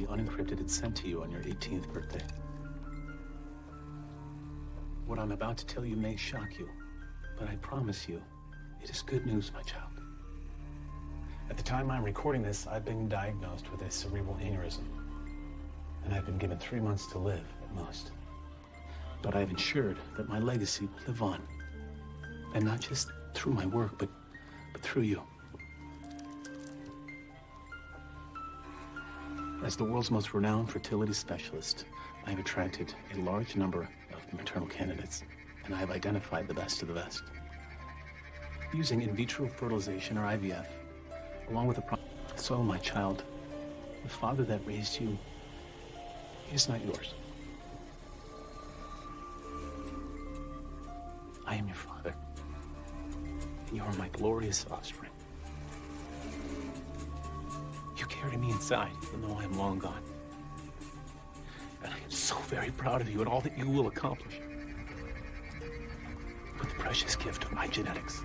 copy unencrypted and sent to you on your 18th birthday. What I'm about to tell you may shock you, but I promise you, it is good news, my child. At the time I'm recording this, I've been diagnosed with a cerebral aneurysm, and I've been given 3 months to live at most. But I've ensured that my legacy will live on, and not just through my work, but through you. As the world's most renowned fertility specialist, I have attracted a large number of maternal candidates, and I have identified the best of the best. Using in vitro fertilization, or IVF, along with so, my child, the father that raised you is not yours. I am your father, and you are my glorious offspring. You carry me inside, even though I am long gone. And I am so very proud of you and all that you will accomplish with the precious gift of my genetics.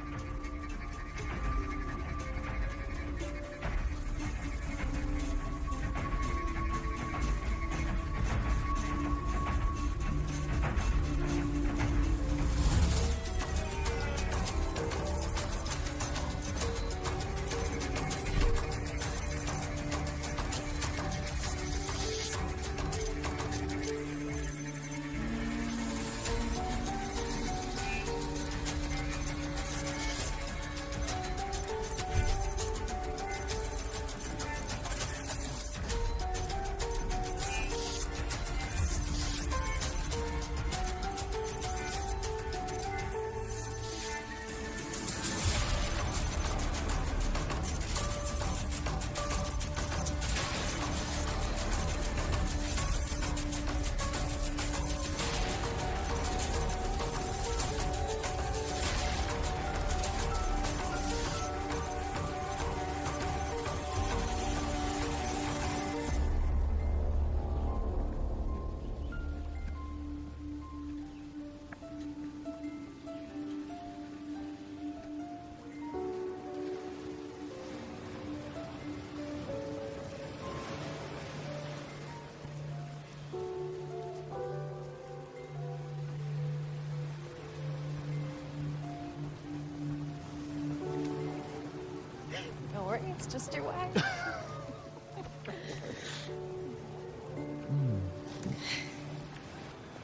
It's just your wife.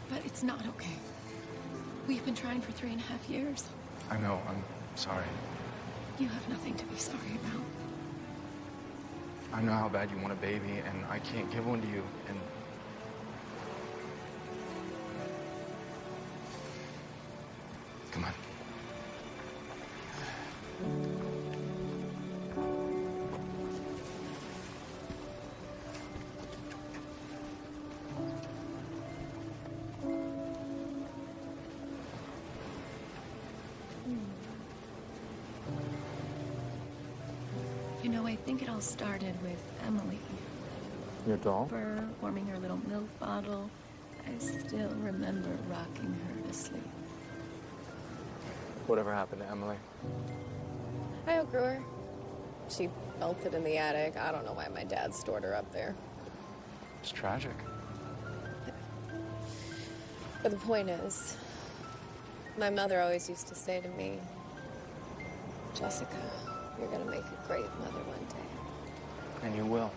But it's not okay. We've been trying for 3.5 years. I know, I'm sorry. You have nothing to be sorry about. I know how bad you want a baby, and I can't give one to you, and... Come on. You know, I think it all started with Emily. Your doll? Her warming her little milk bottle. I still remember rocking her to sleep. Whatever happened to Emily? I outgrew her. She melted in the attic. I don't know why my dad stored her up there. It's tragic. But the point is, my mother always used to say to me, Jessica, you're gonna make a great mother one day. And you will.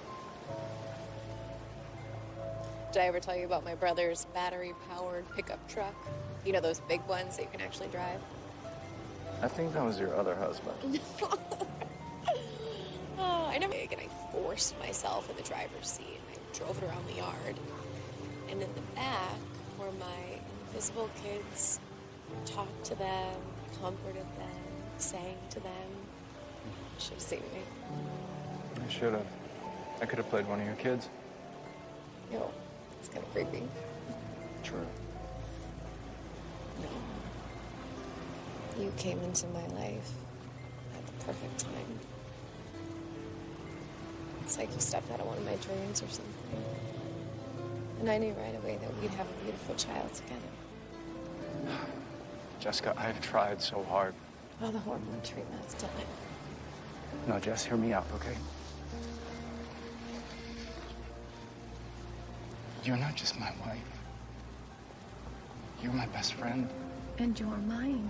Did I ever tell you about my brother's battery-powered pickup truck? You know, those big ones that you can actually drive? I think that was your other husband. Oh, I never. And I forced myself in the driver's seat, and I drove it around the yard. And in the back were my invisible kids. Talked to them, comforted them, sang to them. You should have seen me. I should have. I could have played one of your kids. Yo, it's kind of creepy. True. No. You came into my life at the perfect time. It's like you stepped out of one of my dreams or something. And I knew right away that we'd have a beautiful child together. Jessica, I've tried so hard. Oh, the hormone treatment's done it. No, Jess, hear me out, okay? You're not just my wife. You're my best friend. And you're mine.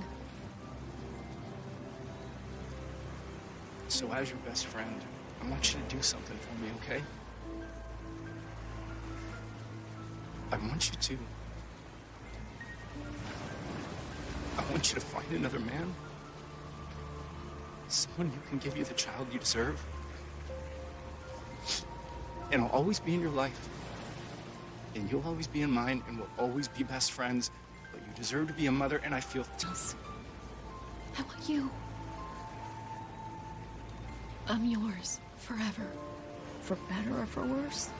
So as your best friend, I want you to do something for me, okay? I want you to... I want you to find another man. Someone who can give you the child you deserve. And I'll always be in your life. And you'll always be in mine, and we'll always be best friends. But you deserve to be a mother, and I feel... How about you? I'm yours forever. For better or for worse.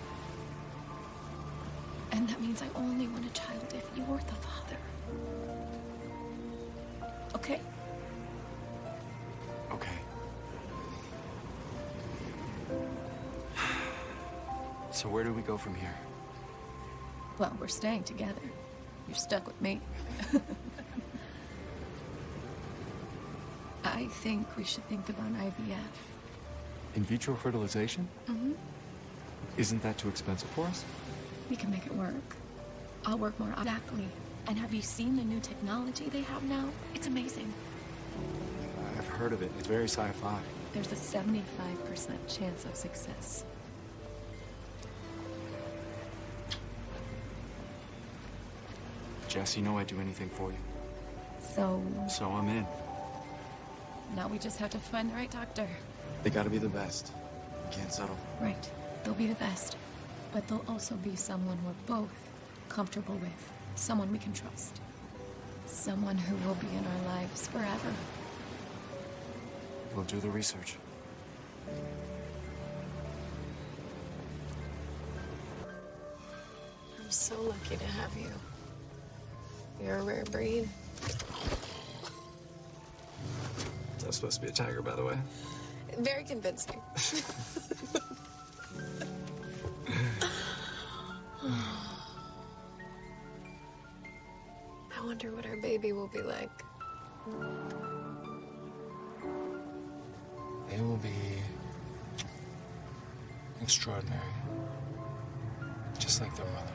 And that means I only want a child if you're the father. Okay? Okay. So where do we go from here? Well, we're staying together. You're stuck with me. I think we should think about IVF. In vitro fertilization? Mm-hmm. Isn't that too expensive for us? We can make it work. I'll work more exactly. And have you seen the new technology they have now? It's amazing. I've heard of it. It's very sci-fi. There's a 75% chance of success. Jess, you know I'd do anything for you. So I'm in. now we just have to find the right doctor. They gotta be the best. You can't settle. Right. They'll be the best. But they'll also be someone we're both comfortable with. Someone we can trust. Someone who will be in our lives forever. We'll do the research. I'm so lucky to have you. You're a rare breed. Is that supposed to be a tiger, by the way? Very convincing. I wonder what our baby will be like. They will be extraordinary. Just like their mother.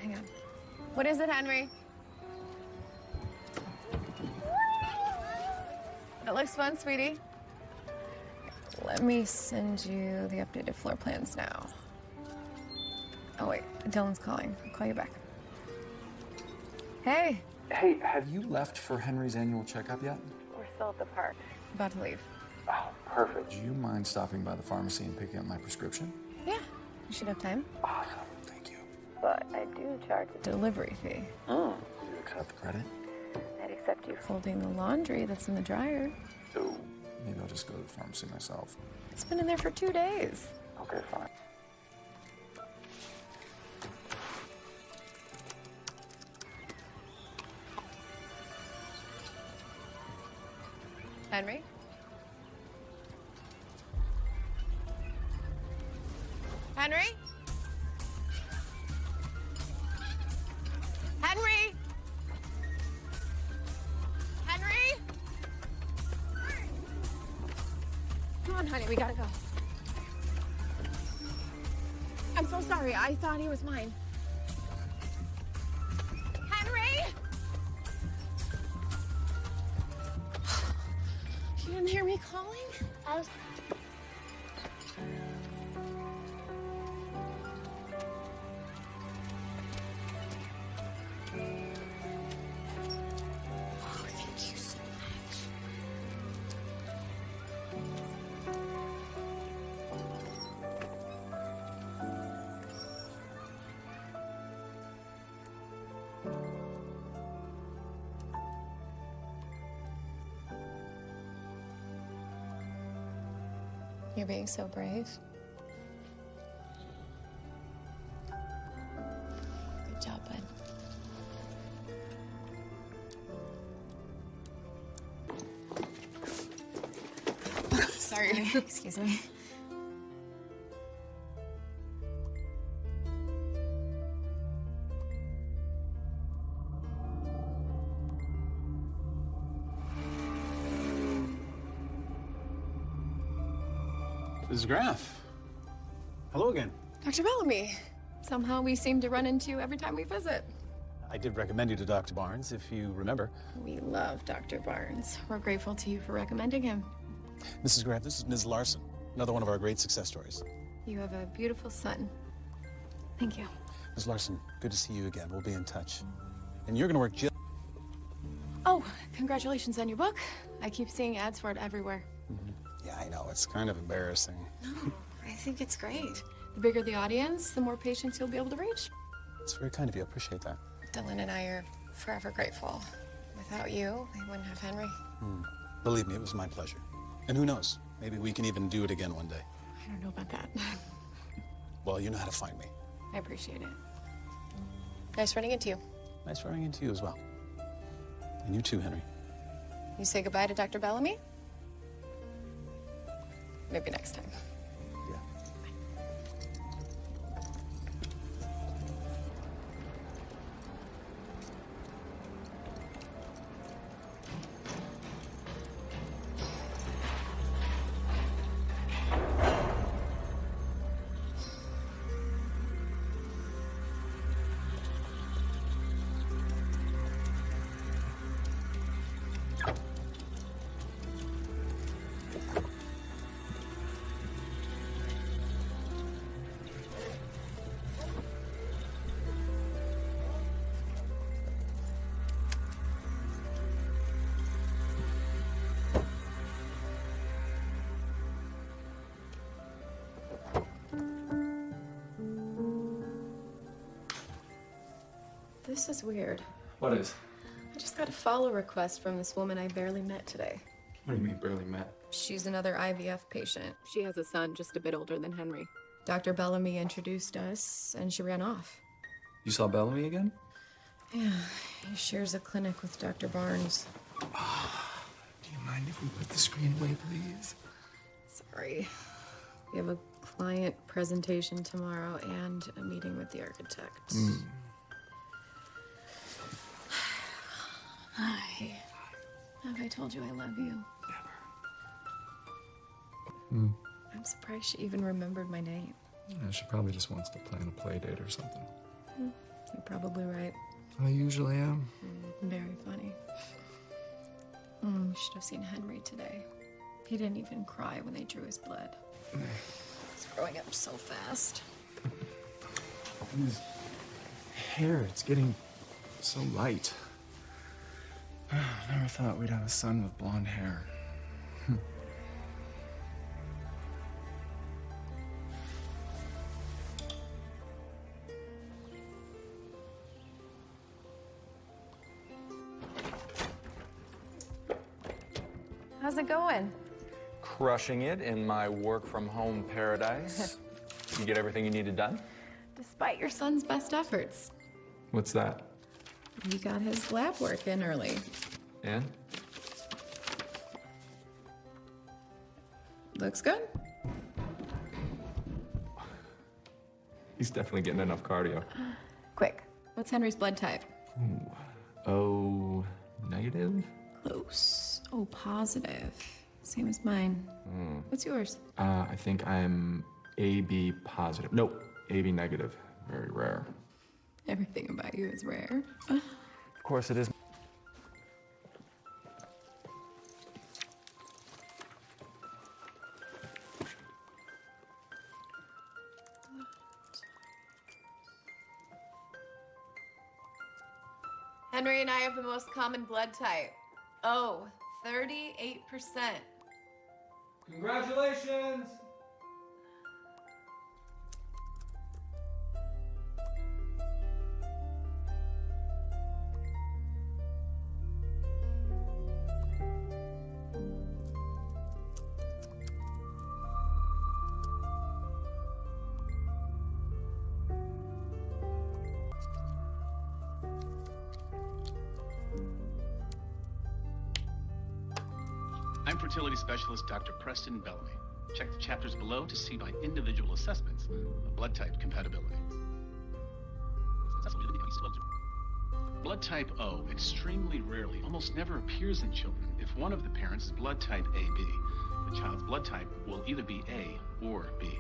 Hang on. What is it, Henry? That looks fun, sweetie. Let me send you the updated floor plans now. Oh, wait. Dylan's calling. I'll call you back. Hey. Hey, have you left for Henry's annual checkup yet? We're still at the park. About to leave. Oh, perfect. Do you mind stopping by the pharmacy and picking up my prescription? Yeah. You should have time. Awesome. Thank you. But I do charge a delivery fee. Oh. Do you accept the credit? I'd accept you folding the laundry that's in the dryer. So maybe I'll just go to the pharmacy myself. It's been in there for 2 days. Okay, fine. Henry? Henry? Henry? Henry? Come on, honey, we gotta go. I'm so sorry. I thought he was mine. Henry? You didn't hear me calling? I was... Oh, thank you so much. You're being so brave. Good job, bud. Sorry, excuse me. Mrs. Graff. Hello again. Dr. Bellamy. Somehow we seem to run into you every time we visit. I did recommend you to Dr. Barnes, if you remember. We love Dr. Barnes. We're grateful to you for recommending him. Mrs. Graff, this is Ms. Larson, another one of our great success stories. You have a beautiful son. Thank you. Ms. Larson, good to see you again. We'll be in touch. And you're gonna work just... Oh, congratulations on your book. I keep seeing ads for it everywhere. Yeah, I know. It's kind of embarrassing. No, I think it's great. The bigger the audience, the more patients you'll be able to reach. It's very kind of you. I appreciate that. Dylan and I are forever grateful. Without you, we wouldn't have Henry. Believe me, it was my pleasure. And who knows? Maybe we can even do it again one day. I don't know about that. Well, you know how to find me. I appreciate it. Nice running into you. Nice running into you as well. And you too, Henry. You say goodbye to Dr. Bellamy? Maybe next time. Yeah. This is weird. What is? I just got a follow request from this woman I barely met today. What do you mean, barely met? She's another IVF patient. She has a son just a bit older than Henry. Dr. Bellamy introduced us, and she ran off. You saw Bellamy again? Yeah, he shares a clinic with Dr. Barnes. Do you mind if we put the screen away, please? Sorry. We have a client presentation tomorrow and a meeting with the architect. Hi. Have I told you I love you? Never. I'm surprised she even remembered my name. Yeah, she probably just wants to plan a play date or something. You're probably right. I usually am. Very funny. You should have seen Henry today. He didn't even cry when they drew his blood. He's growing up so fast. His hair, it's getting so light. Never thought we'd have a son with blonde hair. How's it going? Crushing it in my work-from-home paradise. You get everything you needed done? Despite your son's best efforts. What's that? He got his lab work in early. And? Looks good. He's definitely getting enough cardio. Quick, what's Henry's blood type? O negative? Close. O positive. Same as mine. What's yours? I think I'm AB positive. Nope, AB negative. Very rare. Everything about you is rare. Of course it is. Henry and I have the most common blood type. O, 38%. Congratulations! I'm fertility specialist Dr. Preston Bellamy. Check the chapters below to see my individual assessments of blood type compatibility. Blood type O extremely rarely, almost never appears in children. If one of the parents is blood type AB, the child's blood type will either be A or B.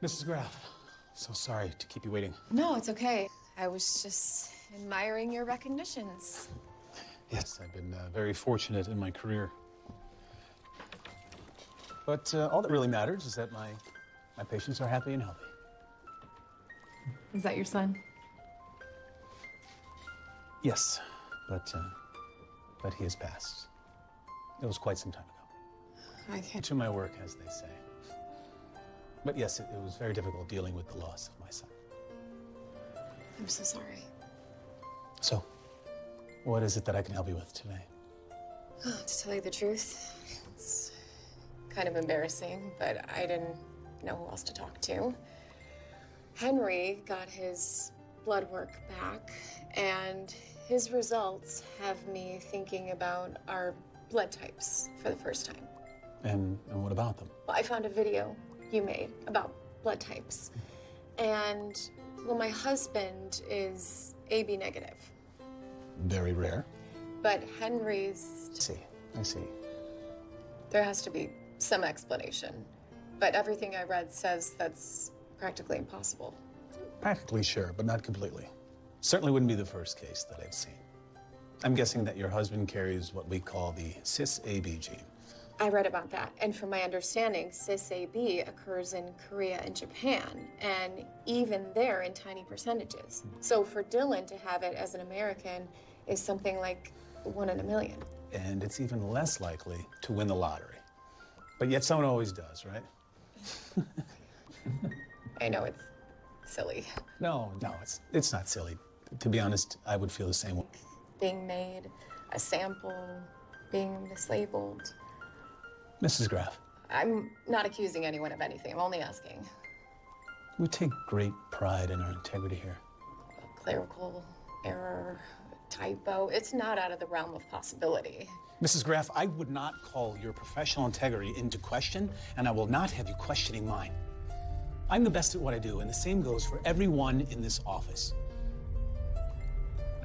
Mrs. Graff, so sorry to keep you waiting. No, it's okay. I was just admiring your recognitions. Yes, I've been very fortunate in my career. But all that really matters is that my patients are happy and healthy. Is that your son? Yes, but he has passed. It was quite some time ago. I can't. To my work, as they say. But yes, it was very difficult dealing with the loss of my son. I'm so sorry. So, what is it that I can help you with today? Oh, to tell you the truth, it's kind of embarrassing, but I didn't know who else to talk to. Henry got his blood work back, and his results have me thinking about our blood types for the first time. And what about them? Well, I found a video you made about blood types. And, well, my husband is AB negative. Very rare. But Henry's... I see. There has to be some explanation. But everything I read says that's practically impossible. Practically sure, but not completely. Certainly wouldn't be the first case that I've seen. I'm guessing that your husband carries what we call the cis-AB gene. I read about that, and from my understanding, cis-AB occurs in Korea and Japan, and even there in tiny percentages. So for Dylan to have it as an American is something like 1 in a million. And it's even less likely to win the lottery. But yet someone always does, right? I know it's silly. No, it's not silly. To be honest, I would feel the same way. Being made, a sample, being mislabeled. Mrs. Graff, I'm not accusing anyone of anything. I'm only asking. we take great pride in our integrity here. A clerical error, typo, it's not out of the realm of possibility. Mrs. Graff, I would not call your professional integrity into question, and I will not have you questioning mine. I'm the best at what I do, and the same goes for everyone in this office.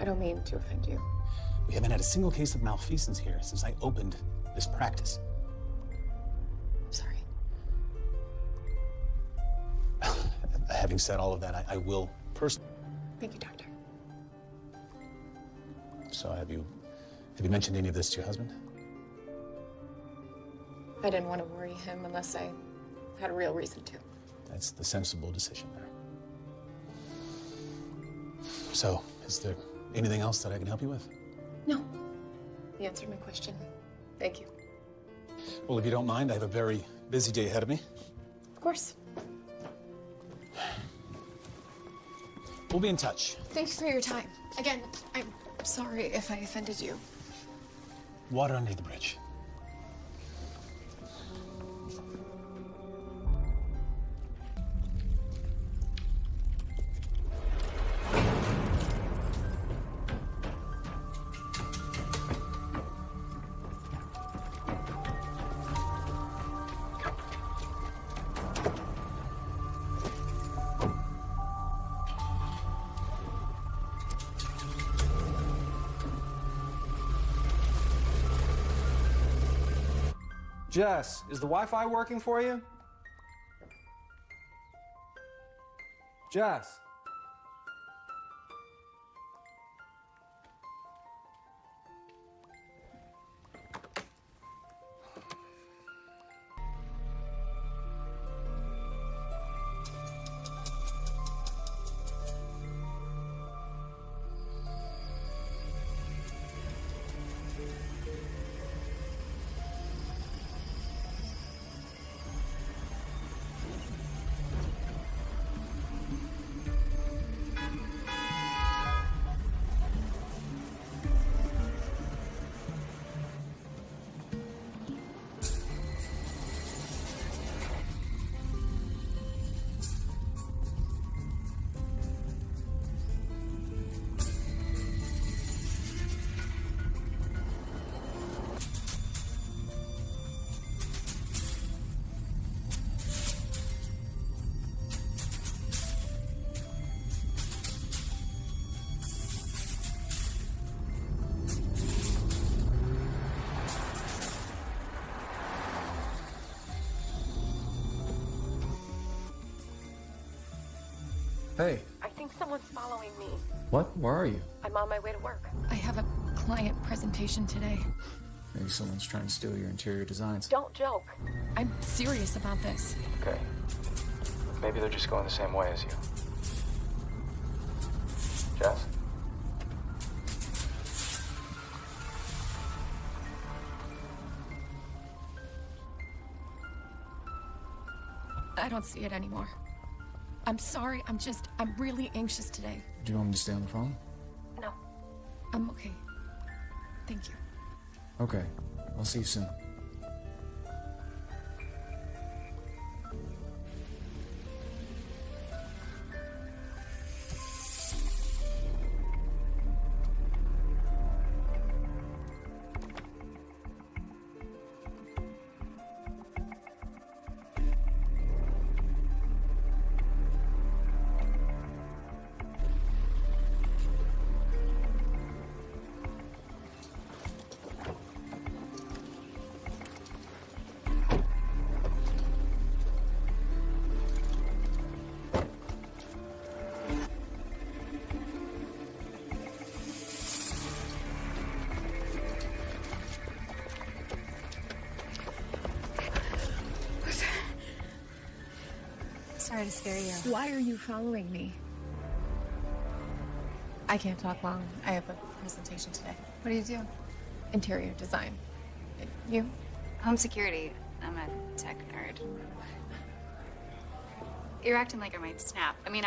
I don't mean to offend you. We haven't had a single case of malfeasance here since I opened this practice. I'm sorry. Having said all of that, I will personally. Thank you, Doctor. So have you mentioned any of this to your husband? I didn't want to worry him unless I had a real reason to. That's the sensible decision there. So, is there anything else that I can help you with? No. You answered my question. Thank you. Well, if you don't mind, I have a very busy day ahead of me. Of course. We'll be in touch. Thanks for your time. Again, I'm sorry if I offended you. Water under the bridge. Jess, is the Wi-Fi working for you? Jess? Hey. I think someone's following me. What? Where are you? I'm on my way to work. I have a client presentation today. Maybe someone's trying to steal your interior designs. Don't joke. I'm serious about this. Okay. Maybe they're just going the same way as you. Jess? I don't see it anymore. I'm sorry, I'm really anxious today. Do you want me to stay on the phone? No, I'm okay. Thank you. Okay. I'll see you soon. Sorry to scare you. Why are you following me? I can't talk long. I have a presentation today. What do you do? Interior design. You? Home security. I'm a tech nerd. You're acting like I might snap. I mean,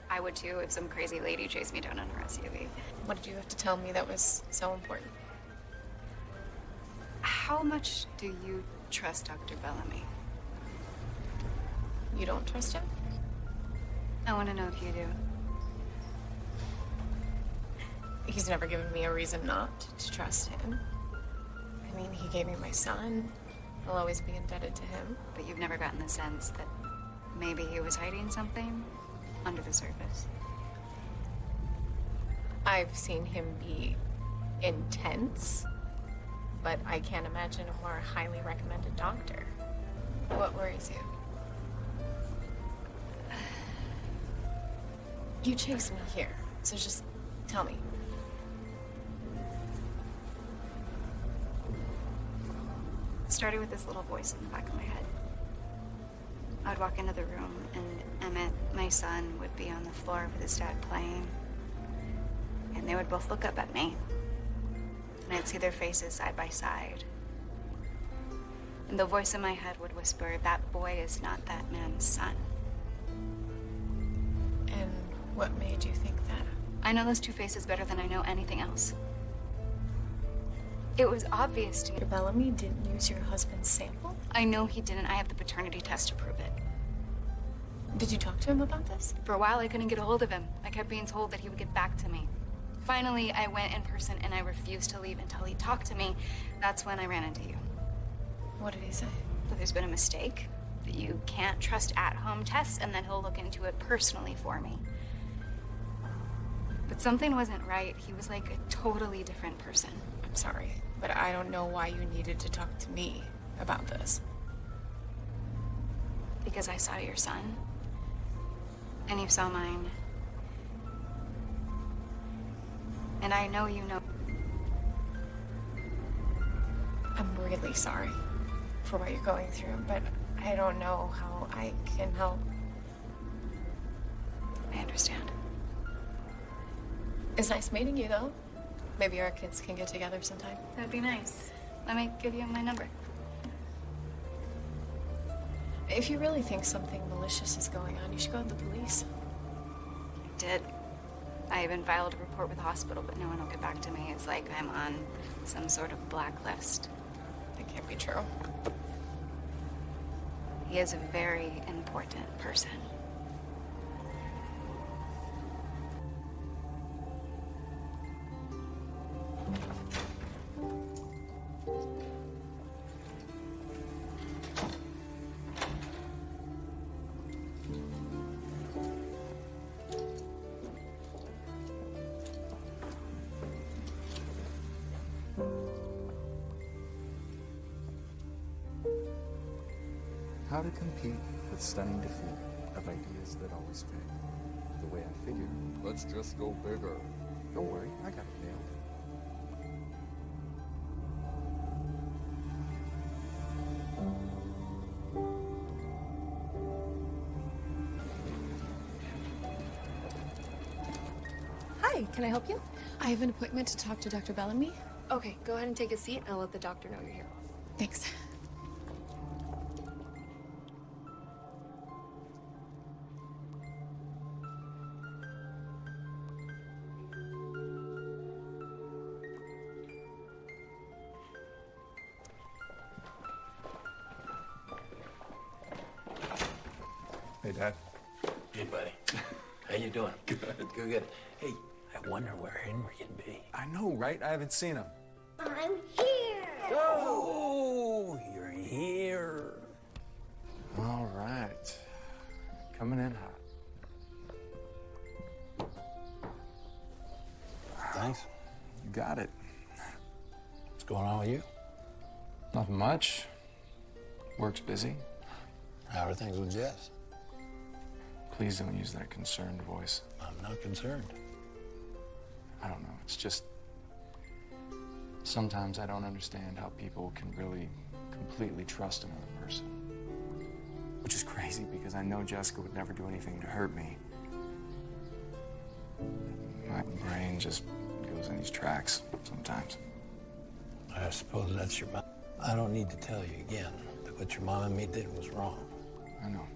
I would too if some crazy lady chased me down on her SUV. What did you have to tell me that was so important? How much do you trust Dr. Bellamy? You don't trust him? I want to know if you do. He's never given me a reason not to trust him. I mean, he gave me my son. I'll always be indebted to him. But you've never gotten the sense that maybe he was hiding something under the surface. I've seen him be intense, but I can't imagine a more highly recommended doctor. What worries you? You chased me here, so just tell me. It started with this little voice in the back of my head. I would walk into the room and Emmett, my son, would be on the floor with his dad playing. And they would both look up at me. And I'd see their faces side by side. And the voice in my head would whisper, "That boy is not that man's son." And what made you think that? I know those two faces better than I know anything else. It was obvious to me. Dr. Bellamy didn't use your husband's sample? I know he didn't. I have the paternity test to prove it. Did you talk to him about this? For a while, I couldn't get a hold of him. I kept being told that he would get back to me. Finally, I went in person and I refused to leave until he talked to me. That's when I ran into you. What did he say? That there's been a mistake, that you can't trust at-home tests, and then he'll look into it personally for me. But something wasn't right. He was like a totally different person. I'm sorry, but I don't know why you needed to talk to me about this. Because I saw your son, and you saw mine. And I know you know. I'm really sorry for what you're going through, but I don't know how I can help. I understand. It's nice meeting you, though. Maybe our kids can get together sometime. That'd be nice. Let me give you my number. If you really think something malicious is going on, you should go to the police. I did. I even filed a report with the hospital, but no one will get back to me. It's like I'm on some sort of blacklist. That can't be true. He is a very important person. How to compete with stunning defeat of ideas that always fail. The I figured, let's just go bigger. Don't worry, I got it nailed. Hi, can I help you? I have an appointment to talk to Dr. Bellamy. Okay, go ahead and take a seat, and I'll let the doctor know you're here. Thanks. Hey, Dad. Hey, buddy. How you doing? Good. Good. Hey, I wonder where Henry can be. I know, right? I haven't seen him. I'm here. Oh, you're here. All right. Coming in hot. Thanks. You got it. What's going on with you? Nothing much. Work's busy. How are things with Jess? Please don't use that concerned voice. I'm not concerned. I don't know. It's just... Sometimes I don't understand how people can really completely trust another person. Which is crazy because I know Jessica would never do anything to hurt me. My brain just goes in these tracks sometimes. I suppose that's your mom. I don't need to tell you again that what your mom and me did was wrong. I know.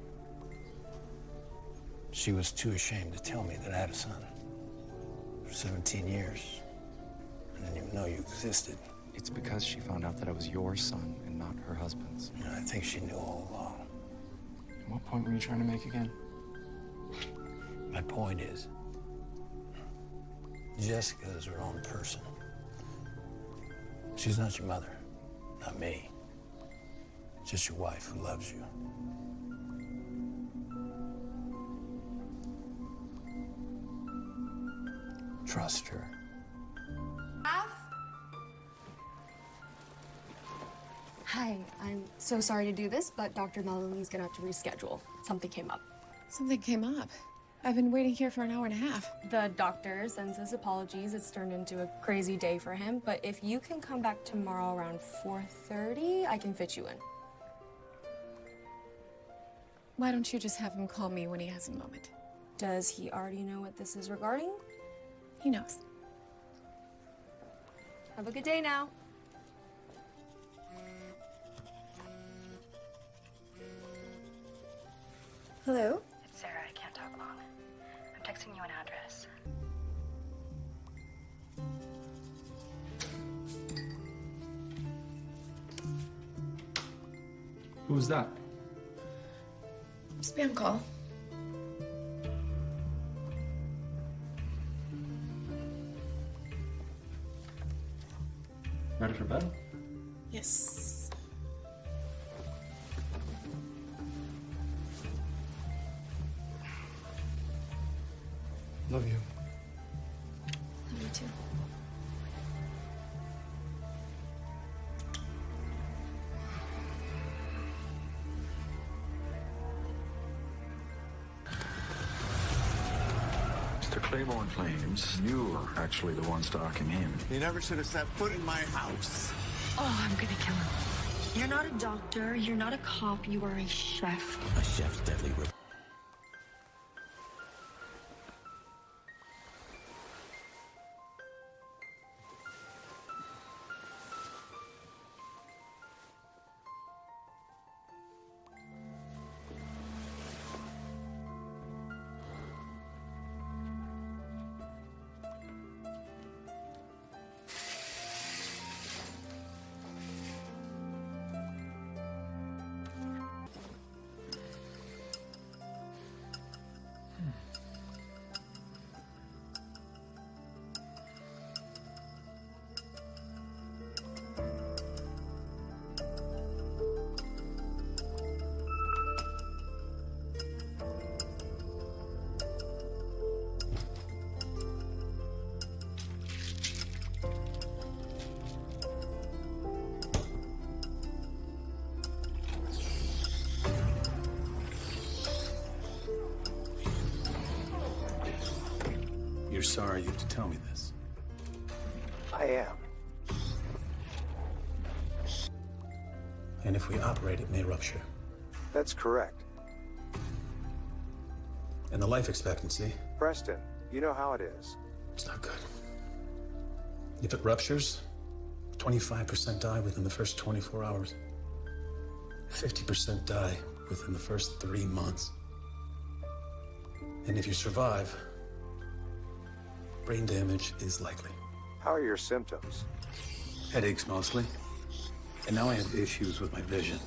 She was too ashamed to tell me that I had a son. For 17 years. I didn't even know you existed. It's because she found out that I was your son and not her husband's. You know, I think she knew all along. What point were you trying to make again? My point is, Jessica is her own person. She's not your mother, not me. Just your wife who loves you. Trust her. Hi, I'm so sorry to do this, but Dr. Bellamy's gonna have to reschedule. Something came up. Something came up. I've been waiting here for an hour and a half. The doctor sends his apologies. It's turned into a crazy day for him, but if you can come back tomorrow around 4:30, I can fit you in. Why don't you just have him call me when he has a moment? Does he already know what this is regarding? He knows. Have a good day now. Hello? It's Sarah. I can't talk long. I'm texting you an address. Who was that? Spam call. Ready for bed? Yes. Love you. Love you too. Mr. Claiborne claims you were actually the one stalking him. He never should have set foot in my house. Oh, I'm gonna kill him. You're not a doctor. You're not a cop. You are a chef. A chef's deadly whip. sorry you have to tell me this. I am. And if we operate, it may rupture. That's correct. And the life expectancy? Preston, you know how it is. It's not good. If it ruptures, 25% die within the first 24 hours. 50% die within the first 3 months. And if you survive, brain damage is likely. How are your symptoms? Headaches mostly. And now I have issues with my vision.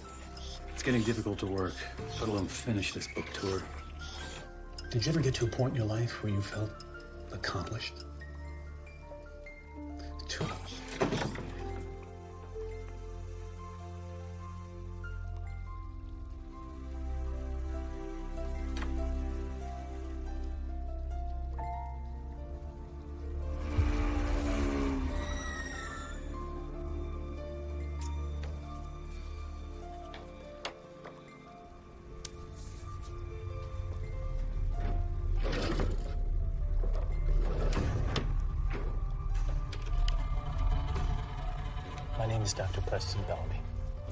It's getting difficult to work, let alone finish this book tour. Did you ever get to a point in your life where you felt accomplished? Too. My name is Dr. Preston Bellamy.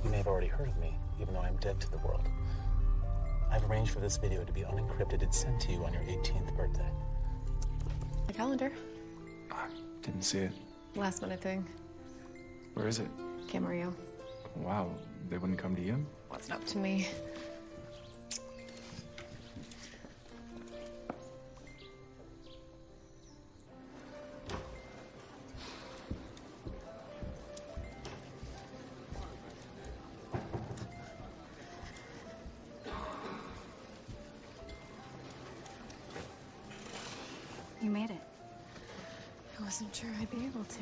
You may have already heard of me, even though I'm dead to the world. I've arranged for this video to be unencrypted and sent to you on your 18th birthday. My calendar. Didn't see it. Last minute thing. Where is it? Camarillo. Wow, they wouldn't come to you? What's up to me? You made it. I wasn't sure I'd be able to.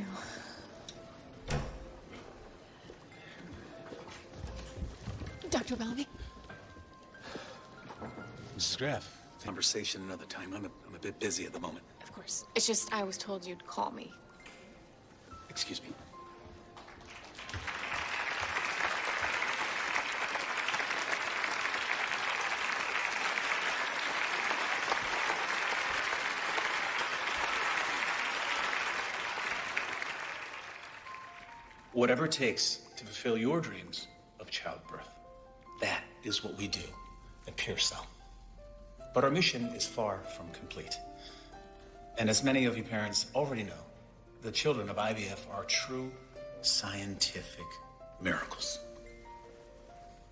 Dr. Bellamy? Mrs. Graff, conversation another time. I'm a bit busy at the moment. Of course. It's just I was told you'd call me. Excuse me. Whatever it takes to fulfill your dreams of childbirth, that is what we do at PureCell. But our mission is far from complete. And as many of you parents already know, the children of IVF are true scientific miracles.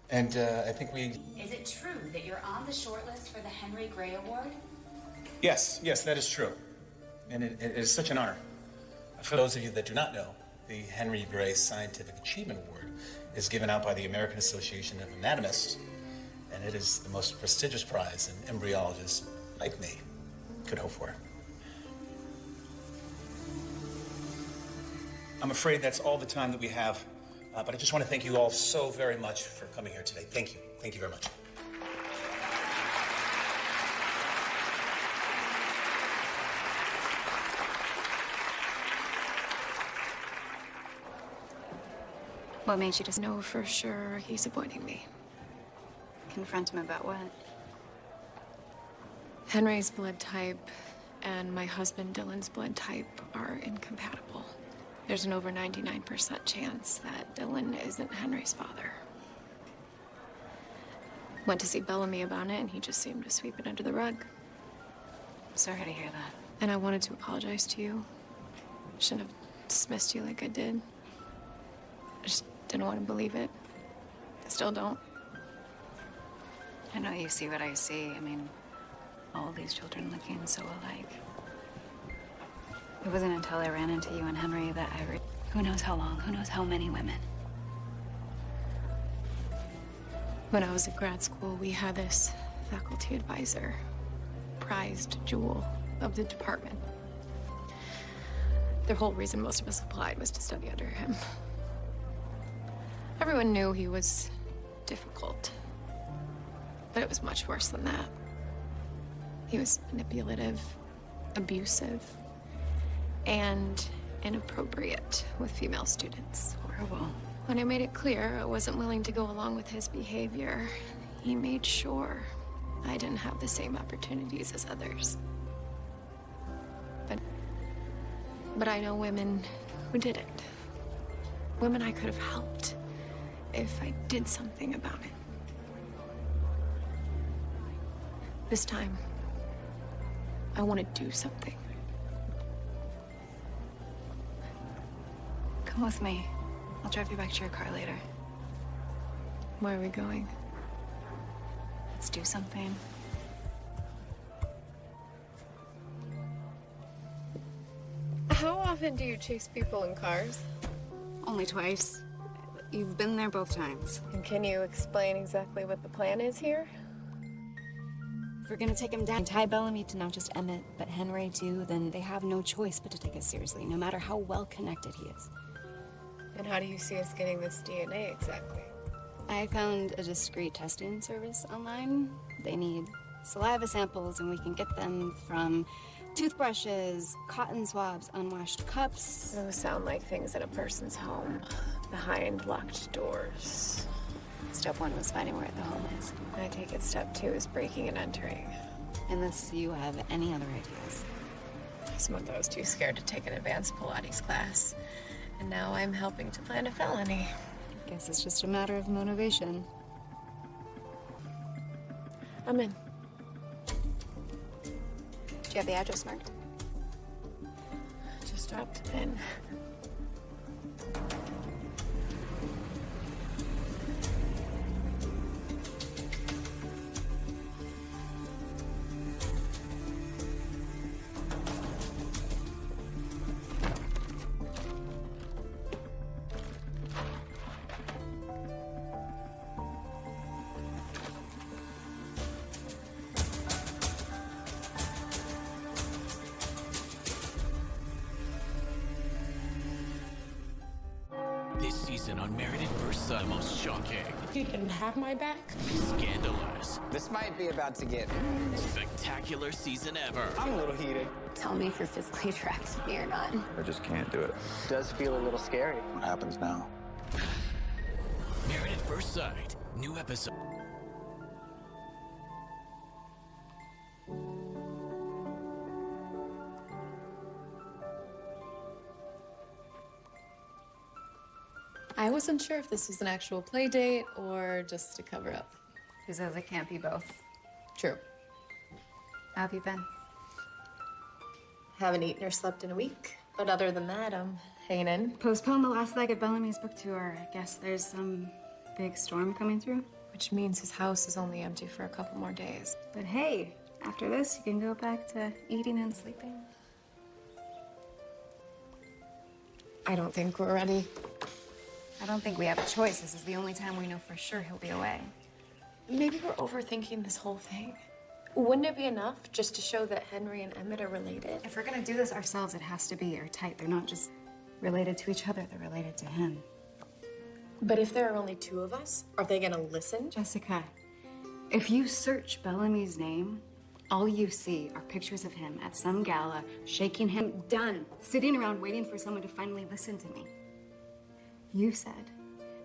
And I think we... Is it true that you're on the shortlist for the Henry Gray Award? Yes, that is true. And it is such an honor. For those of you that do not know, the Henry Gray Scientific Achievement Award is given out by the American Association of Anatomists, and it is the most prestigious prize an embryologist like me could hope for. I'm afraid that's all the time that we have, but I just want to thank you all so very much for coming here today. Thank you. Thank you very much. What made you just know for sure he's avoiding me? Confront him about what? Henry's blood type and my husband Dylan's blood type are incompatible. There's an over 99% chance that Dylan isn't Henry's father. Went to see Bellamy about it, and he just seemed to sweep it under the rug. Sorry to hear that. And I wanted to apologize to you. Shouldn't have dismissed you like I did. I just didn't want to believe it. I still don't. I know you see what I see. I mean, all these children looking so alike. It wasn't until I ran into you and Henry that who knows how long, who knows how many women. When I was at grad school, we had this faculty advisor, prized jewel of the department. The whole reason most of us applied was to study under him. Everyone knew he was difficult, but it was much worse than that. He was manipulative, abusive, and inappropriate with female students. Horrible. When I made it clear I wasn't willing to go along with his behavior, he made sure I didn't have the same opportunities as others. But But I know women who didn't. Women I could have helped if I did something about it. This time, I want to do something. Come with me. I'll drive you back to your car later. Where are we going? Let's do something. How often do you chase people in cars? Only twice. You've been there both times. And can you explain exactly what the plan is here? If we're gonna take him down, tie Bellamy to not just Emmett, but Henry too, then they have no choice but to take us seriously, no matter how well connected he is. And how do you see us getting this DNA exactly? I found a discreet testing service online. They need saliva samples, and we can get them from toothbrushes, cotton swabs, unwashed cups. Those sound like things in a person's home, behind locked doors. Step 1 was finding where the home is. I take it step 2 is breaking and entering. Unless you have any other ideas. Last month I was too scared to take an advanced Pilates class. And now I'm helping to plan a felony. Guess it's just a matter of motivation. I'm in. Do you have the address marked? Just dropped it in. This season on Married at First Sight, most shocking, You didn't have my back? scandalous, This might be about to get spectacular season ever. I'm a little heated. Tell me if you're physically attracted to me or not. I just can't do it. Does feel a little scary. What happens now? Married at First Sight, new episode. I wasn't sure if this was an actual play date or just a cover up. Who says it can't be both? True. How have you been? Haven't eaten or slept in a week. But other than that, I'm hanging in. Postponed the last leg of Bellamy's book tour. I guess there's some big storm coming through. Which means his house is only empty for a couple more days. But hey, after this, you can go back to eating and sleeping. I don't think we're ready. I don't think we have a choice. This is the only time we know for sure he'll be away. Maybe we're overthinking this whole thing. Wouldn't it be enough just to show that Henry and Emmett are related? If we're gonna do this ourselves, it has to be airtight. They're not just related to each other, they're related to him. But if there are only 2 of us, are they gonna listen? Jessica, if you search Bellamy's name, all you see are pictures of him at some gala, shaking him, done, sitting around waiting for someone to finally listen to me. You said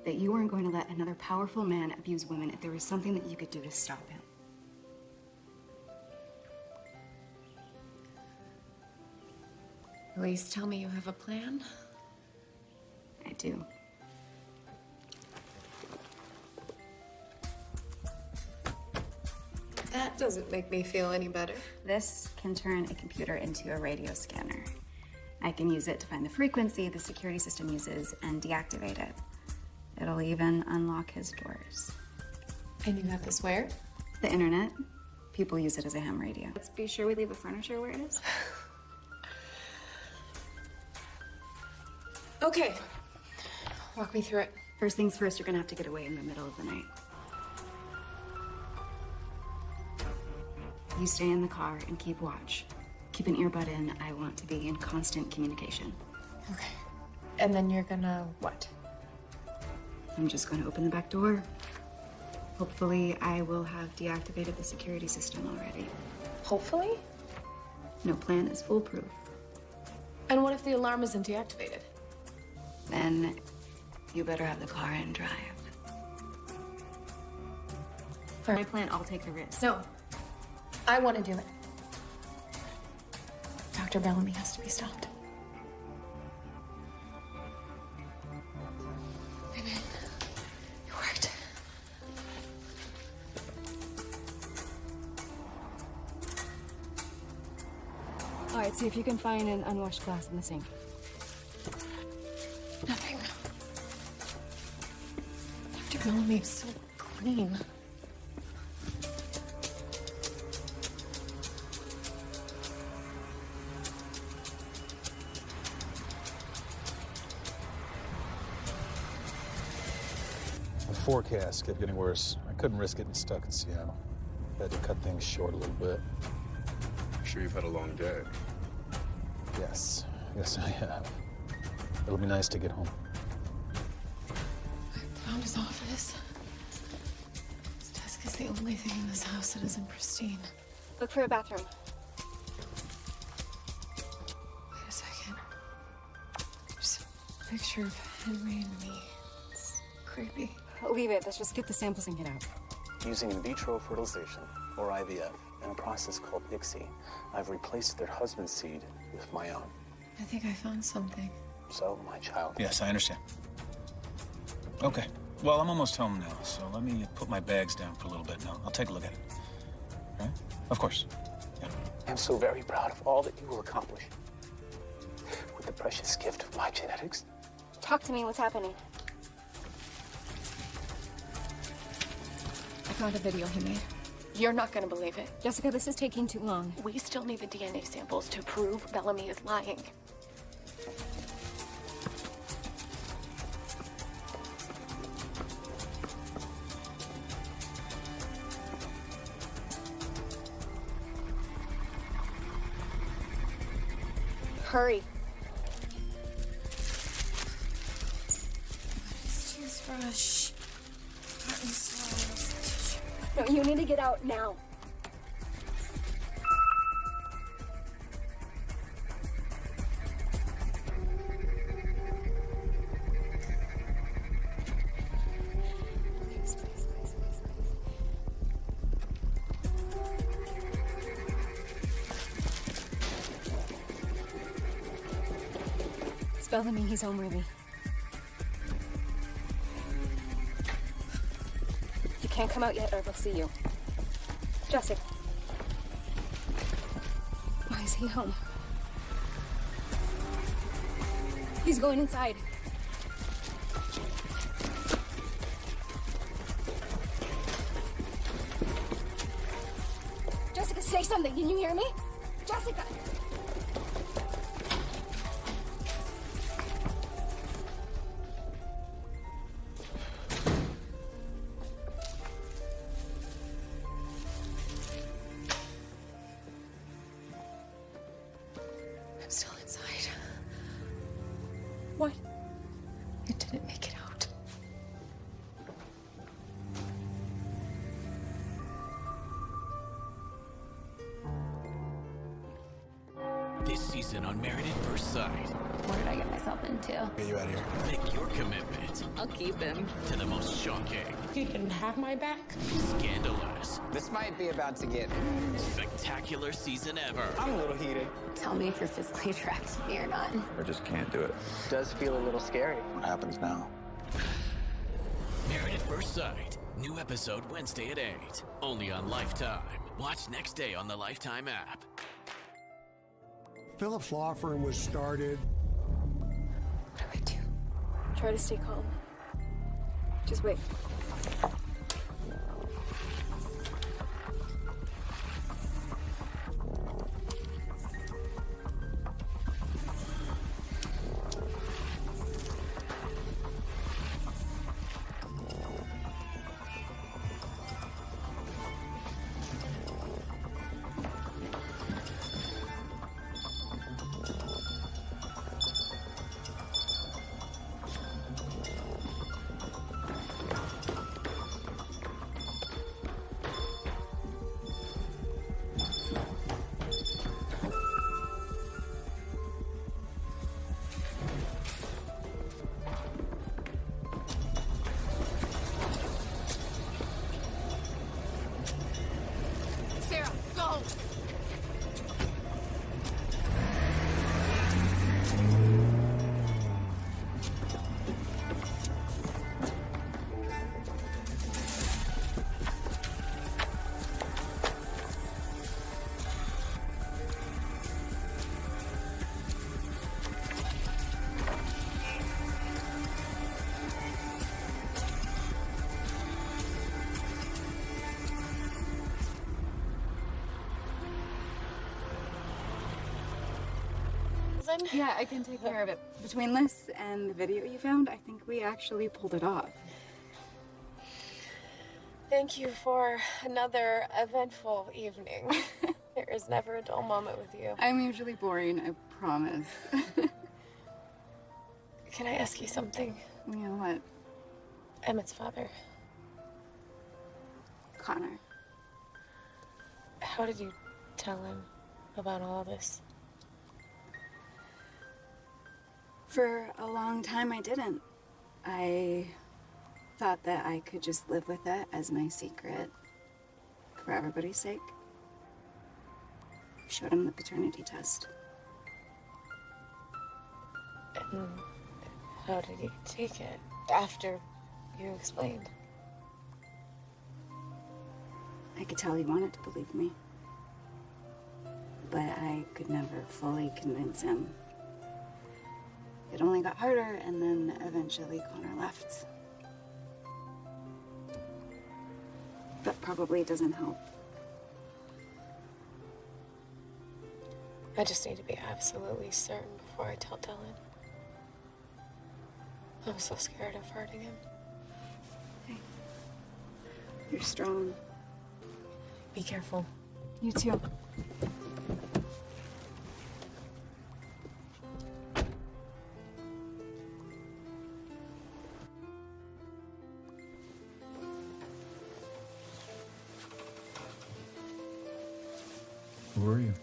that you weren't going to let another powerful man abuse women if there was something that you could do to stop him. At least tell me you have a plan. I do. That doesn't make me feel any better. This can turn a computer into a radio scanner. I can use it to find the frequency the security system uses and deactivate it. It'll even unlock his doors. And you have this where? The internet. People use it as a ham radio. Let's be sure we leave the furniture where it is. Okay. Walk me through it. First things first, you're gonna have to get away in the middle of the night. You stay in the car and keep watch. Keep an earbud in. I want to be in constant communication. Okay. And then you're gonna what? I'm just going to open the back door. Hopefully, I will have deactivated the security system already. Hopefully? No plan is foolproof. And what if the alarm isn't deactivated? Then you better have the car and drive. For my plan, I'll take the risk. No. I want to do it. Dr. Bellamy has to be stopped. See if you can find an unwashed glass in the sink. Nothing. Dr. Bellamy is so clean. The forecast kept getting worse. I couldn't risk getting stuck in Seattle. Had to cut things short a little bit. I'm sure you've had a long day. Yes. Yes, I have. It'll be nice to get home. I found his office. His desk is the only thing in this house that isn't pristine. Look for a bathroom. Wait a second. There's a picture of Henry and me. It's creepy. Leave it. Let's just get the samples and get out. Using in vitro fertilization, or IVF, in a process called ICSI, I've replaced their husband's seed with my own. I think I found something. So, my child. Yes, I understand. Okay. Well, I'm almost home now, so let me put my bags down for a little bit now. I'll take a look at it. All right? Of course. Yeah. I'm so very proud of all that you will accomplish with the precious gift of my genetics. Talk to me. What's happening? I found a video he made. You're not gonna believe it. Jessica, this is taking too long. We still need the DNA samples to prove Bellamy is lying. Hurry. Toothbrush. Cotton swabs. No, you need to get out now. Please, please, please, please, please. It's Bellamy. He's home, really. You can't come out yet or they'll see you. Jessica. Why is he home? He's going inside. Jessica, say something. Can you hear me? Jessica! I'm still inside. What? It didn't make it out. This season on Married at First Sight. What did I get myself into? Get you out of here. Make your commitment I'll keep him. to the most shocking, He didn't have my back. scandalous, This might be about to get... spectacular season ever. I'm a little heated. Tell me if you're physically attracted to me or not. I just can't do it. Does feel a little scary. What happens now? Married at First Sight. New episode Wednesday at 8. Only on Lifetime. Watch next day on the Lifetime app. Phillips Law Firm was started. What do I do? Try to stay calm. Just wait. something? Yeah, I can take care of it. Between this and the video you found, I think we actually pulled it off. Thank you for another eventful evening. There is never a dull moment with you. I'm usually boring, I promise. Can I ask you something? You know what? Emmett's father. Connor. How did you tell him about all this? For a long time, I didn't. I thought that I could just live with it as my secret for everybody's sake. Showed him the paternity test. And how did he take it after you explained? I could tell he wanted to believe me. But I could never fully convince him. It only got harder, and then eventually Connor left. That probably doesn't help. I just need to be absolutely certain before I tell Dylan. I'm so scared of hurting him. Hey, you're strong. Be careful. You too. Who are you?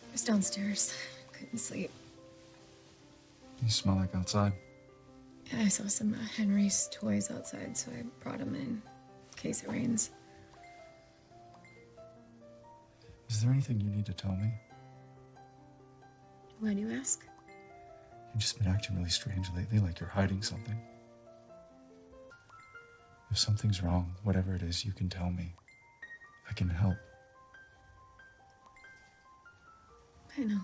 I was downstairs. Couldn't sleep. You smell like outside. And I saw some Henry's toys outside, so I brought them in case it rains. Is there anything you need to tell me? Why do you ask? You've just been acting really strange lately, like you're hiding something. If something's wrong, whatever it is, you can tell me. I can help. I know.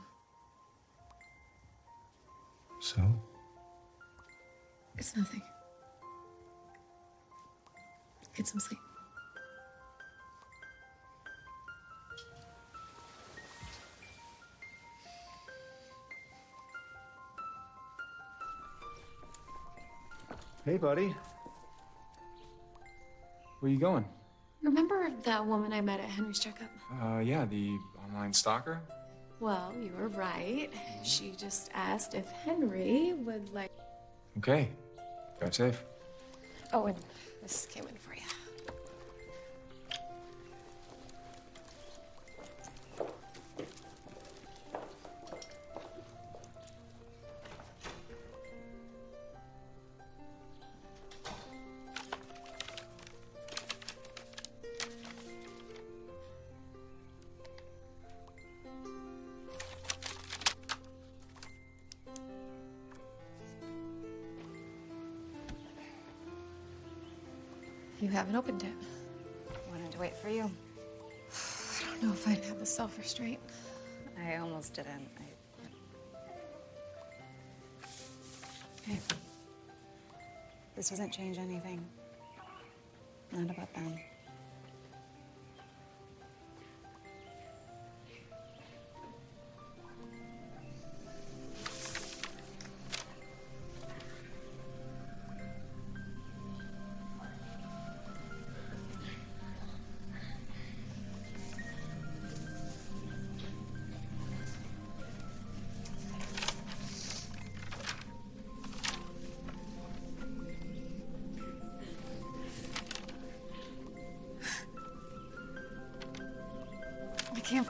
So? It's nothing. Get some sleep. Hey, buddy. Where you going? Remember that woman I met at Henry's checkup? Yeah, the online stalker? Well, you were right. She just asked if Henry would like... Okay. Drive safe. Oh, and this came in for you. You haven't opened it. Wanted to wait for you. I don't know if I'd have the self-restraint. I almost didn't. Hey, this doesn't change anything. Not about them. I can't.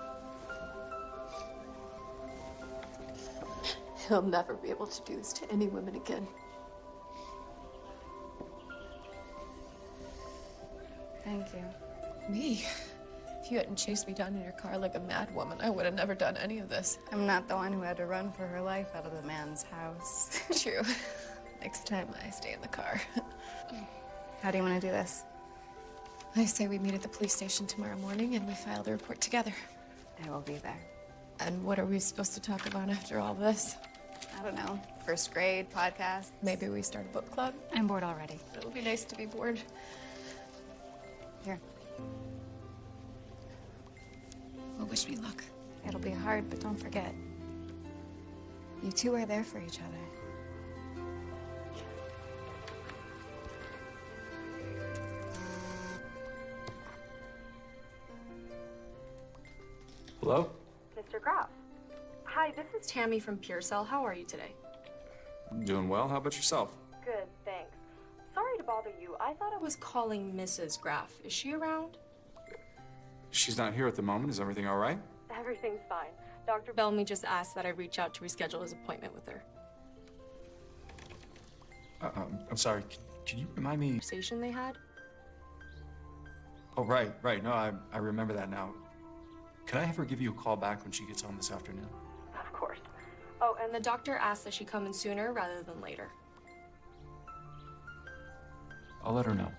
He'll never be able to do this to any women again. Thank you. Me? If you hadn't chased me down in your car like a mad woman, I would have never done any of this. I'm not the one who had to run for her life out of the man's house. True. Next time I stay in the car. How do you want to do this? I say we meet at the police station tomorrow morning and we file the report together. I will be there. And what are we supposed to talk about after all this? I don't know. First grade, podcast. Maybe we start a book club? I'm bored already. It'll be nice to be bored. Here. Well, wish me luck. It'll be hard, but don't forget. You two are there for each other. Hello? Mr. Graf. Hi, this is Tammy from Pearsall. How are you today? Doing well. How about yourself? Good, thanks. Sorry to bother you. I thought I was calling Mrs. Graf. Is she around? She's not here at the moment. Is everything all right? Everything's fine. Dr. Bellamy just asked that I reach out to reschedule his appointment with her. I'm sorry. Can you remind me? Conversation they had? Oh, right. No, I remember that now. Can I have her give you a call back when she gets home this afternoon? Of course. Oh, and the doctor asked that she come in sooner rather than later. I'll let her know.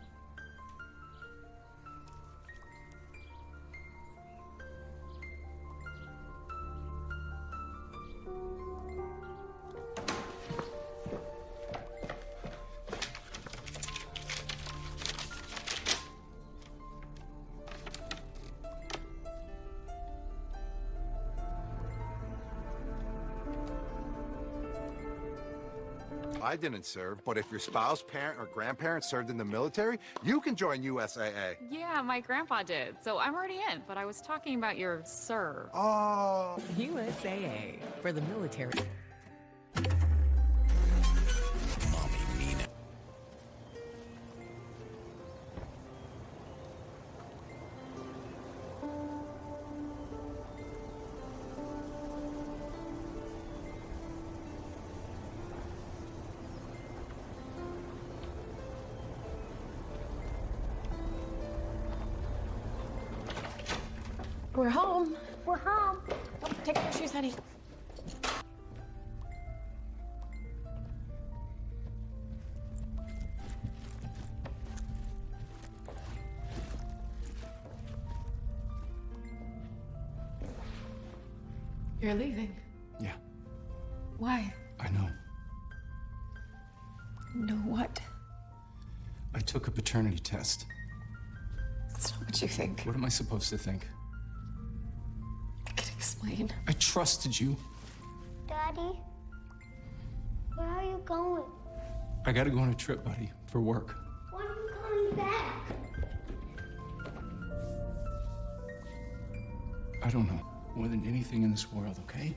I didn't serve, but if your spouse, parent, or grandparent served in the military, you can join USAA. Yeah, my grandpa did, so I'm already in, but I was talking about your sir. Oh. USAA for the military. We're home. We're home. Oh, take off your shoes, honey. You're leaving. Yeah, Why? I know. No, what? I took a paternity test. That's not what you think. What am I supposed to think? I can explain. I trusted you. Daddy, where are you going? I gotta go on a trip, buddy, for work. When are you coming back? I don't know. More than anything in this world, okay?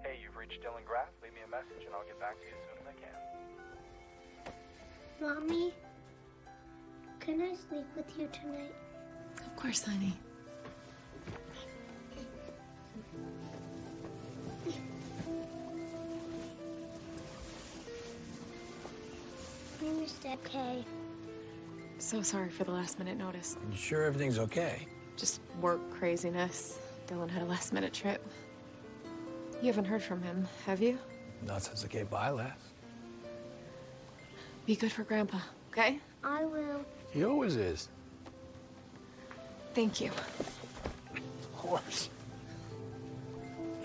Hey, you've reached Dylan Graff. Leave me a message and I'll get back to you as soon as I can. Mommy, can I sleep with you tonight? Of course, honey. I'm just okay. So sorry for the last minute notice. You sure everything's okay? Just work craziness. Dylan had a last minute trip. You haven't heard from him, have you? Not since I came by last. Be good for Grandpa, okay? I will. He always is. Thank you. Of course.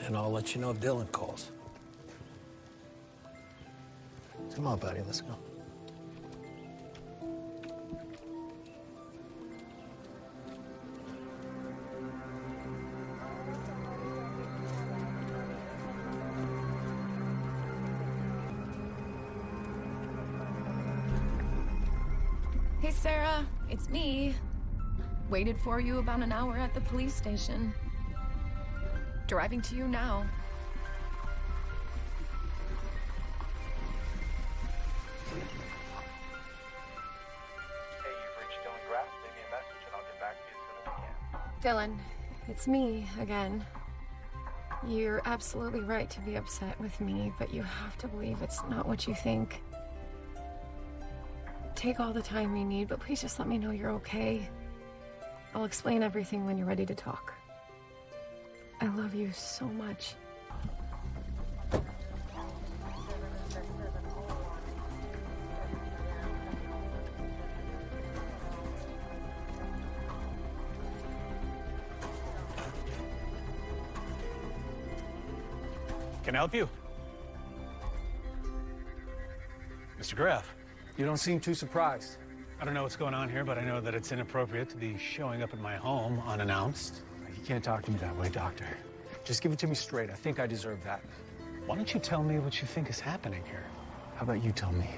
And I'll let you know if Dylan calls. Come on, buddy, let's go. Hey, Sarah, it's me. Waited for you about an hour at the police station. Driving to you now. Hey, you've reached Dylan Graff. Leave me a message and I'll get back to you as soon as I can. Dylan, it's me again. You're absolutely right to be upset with me, but you have to believe it's not what you think. Take all the time you need, but please just let me know you're okay. I'll explain everything when you're ready to talk. I love you so much. Can I help you? Mr. Graff. You don't seem too surprised. I don't know what's going on here, but I know that it's inappropriate to be showing up at my home unannounced. You can't talk to me that way, Doctor. Just give it to me straight. I think I deserve that. Why don't you tell me what you think is happening here? How about you tell me?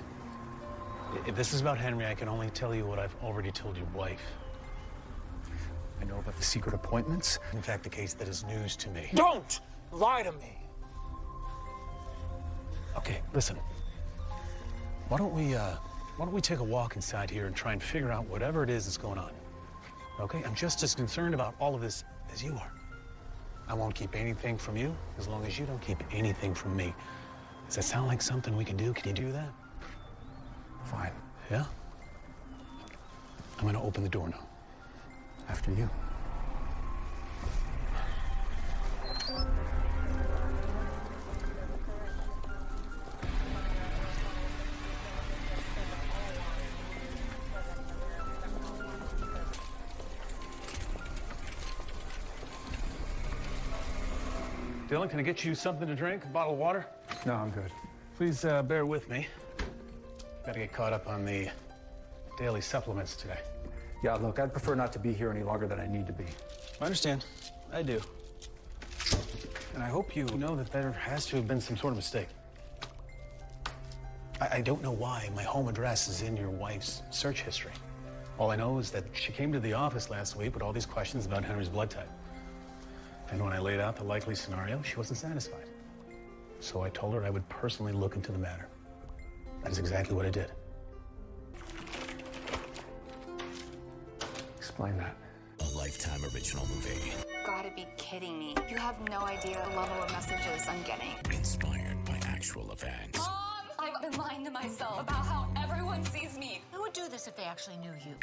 If this is about Henry, I can only tell you what I've already told your wife. I know about the secret appointments. In fact, the case that is news to me. Don't lie to me! Okay, listen. Why don't we take a walk inside here and try and figure out whatever it is that's going on? Okay? I'm just as concerned about all of this as you are. I won't keep anything from you as long as you don't keep anything from me. Does that sound like something we can do? Can you do that? Fine. Yeah? I'm gonna open the door now. After you. Dylan, can I get you something to drink? A bottle of water? No, I'm good. Please bear with me. Gotta get caught up on the daily supplements today. Yeah, look, I'd prefer not to be here any longer than I need to be. I understand. I do. And I hope you know that there has to have been some sort of mistake. I don't know why my home address is in your wife's search history. All I know is that she came to the office last week with all these questions about Henry's blood type. And when I laid out the likely scenario, she wasn't satisfied. So I told her I would personally look into the matter. That is exactly what I did. Explain that. A Lifetime original movie. Gotta be kidding me. You have no idea the level of messages I'm getting. Inspired by actual events. Mom! I've been lying to myself about how everyone sees me. Who would do this if they actually knew you?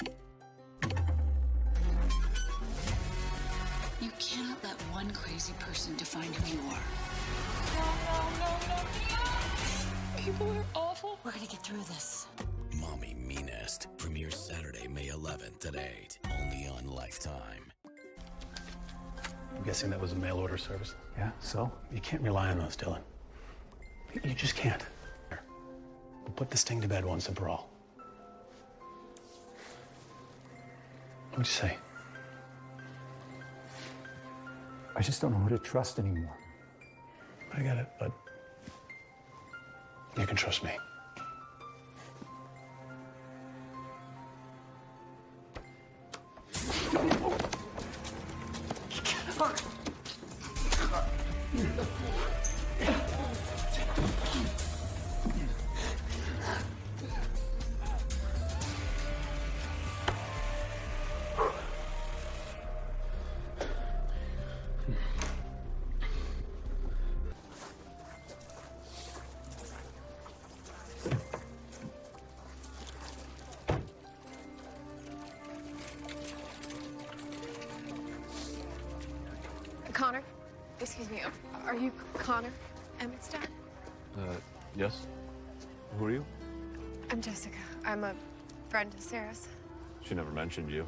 You cannot let one crazy person define who you are. No. People are awful. We're gonna get through this. Mommy Meanest premieres Saturday, May 11th at 8, only on Lifetime. I'm guessing that was a mail order service. Yeah, so? You can't rely on those, Dylan. You just can't. Here. We'll put this thing to bed once and for all. What'd you say? I just don't know who to trust anymore. I get it, but you can trust me. Connor? Excuse me, are you Connor, Emmett's dad? Yes. Who are you? I'm Jessica. I'm a friend of Sarah's. She never mentioned you.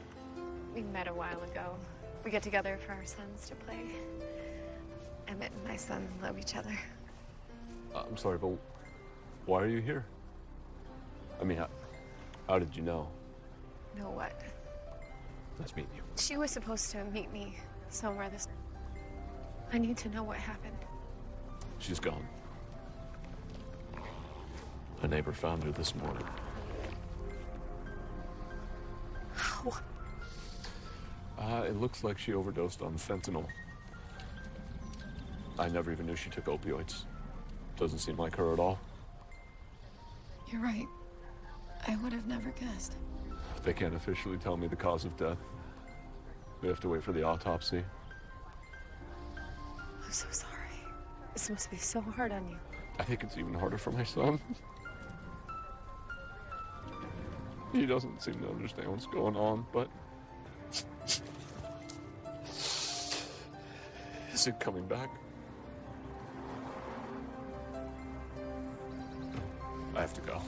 We met a while ago. We get together for our sons to play. Emmett and my son love each other. I'm sorry, but why are you here? I mean, how did you know? Know what? Nice meeting you. She was supposed to meet me somewhere this... I need to know what happened. She's gone. A neighbor found her this morning. How? It looks like she overdosed on fentanyl. I never even knew she took opioids. Doesn't seem like her at all. You're right. I would have never guessed. They can't officially tell me the cause of death. We have to wait for the autopsy. I'm so sorry. This must be so hard on you. I think it's even harder for my son. He doesn't seem to understand what's going on, but... Is it coming back? I have to go.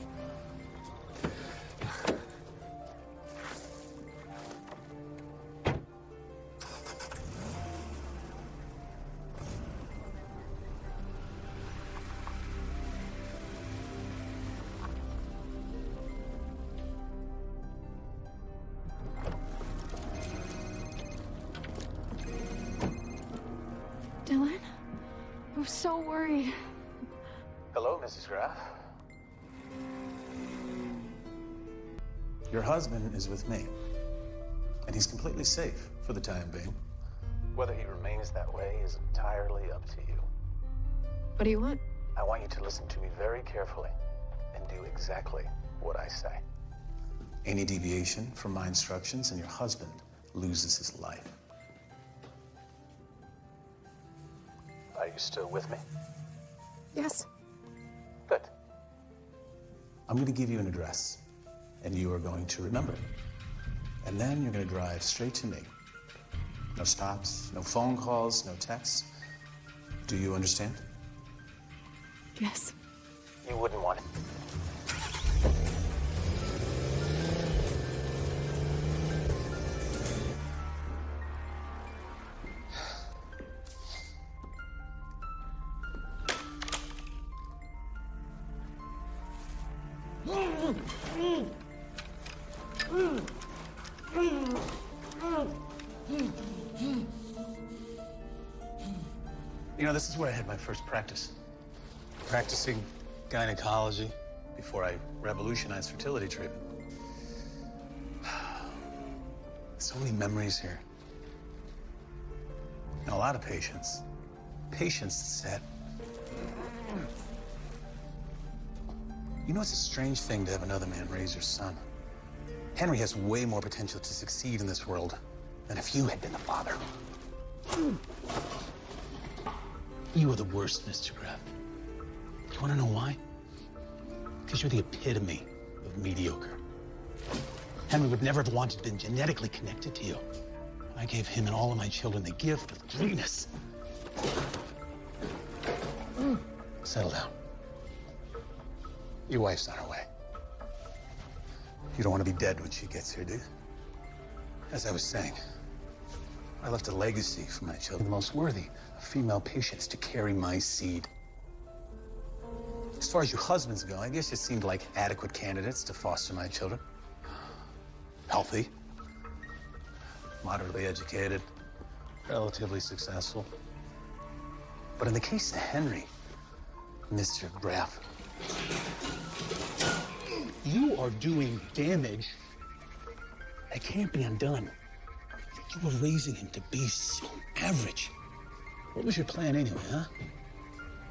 I'm so worried. Hello, Mrs. Graff. Your husband is with me, and he's completely safe for the time being. Whether he remains that way is entirely up to you. What do you want? I want you to listen to me very carefully and do exactly what I say. Any deviation from my instructions and your husband loses his life. Are you still with me? Yes. Good. I'm going to give you an address, and you are going to remember it. And then you're going to drive straight to me. No stops, no phone calls, no texts. Do you understand? Yes. You wouldn't want it. You know, this is where I had my first practice. Practicing gynecology before I revolutionized fertility treatment. So many memories here. And a lot of patience. Patience said. You know, it's a strange thing to have another man raise your son. Henry has way more potential to succeed in this world than if you had been the father. You are the worst, Mr. Graff. You want to know why? Because you're the epitome of mediocre. Henry would never have wanted to be genetically connected to you. I gave him and all of my children the gift of greatness. Settle down. Your wife's on her way. You don't want to be dead when she gets here, do you? As I was saying, I left a legacy for my children, the most worthy of female patients to carry my seed. As far as you husbands go, I guess you seemed like adequate candidates to foster my children. Healthy, moderately educated, relatively successful. But in the case of Henry, Mr. Graff, you are doing damage that can't be undone. You were raising him to be so average. What was your plan anyway, huh?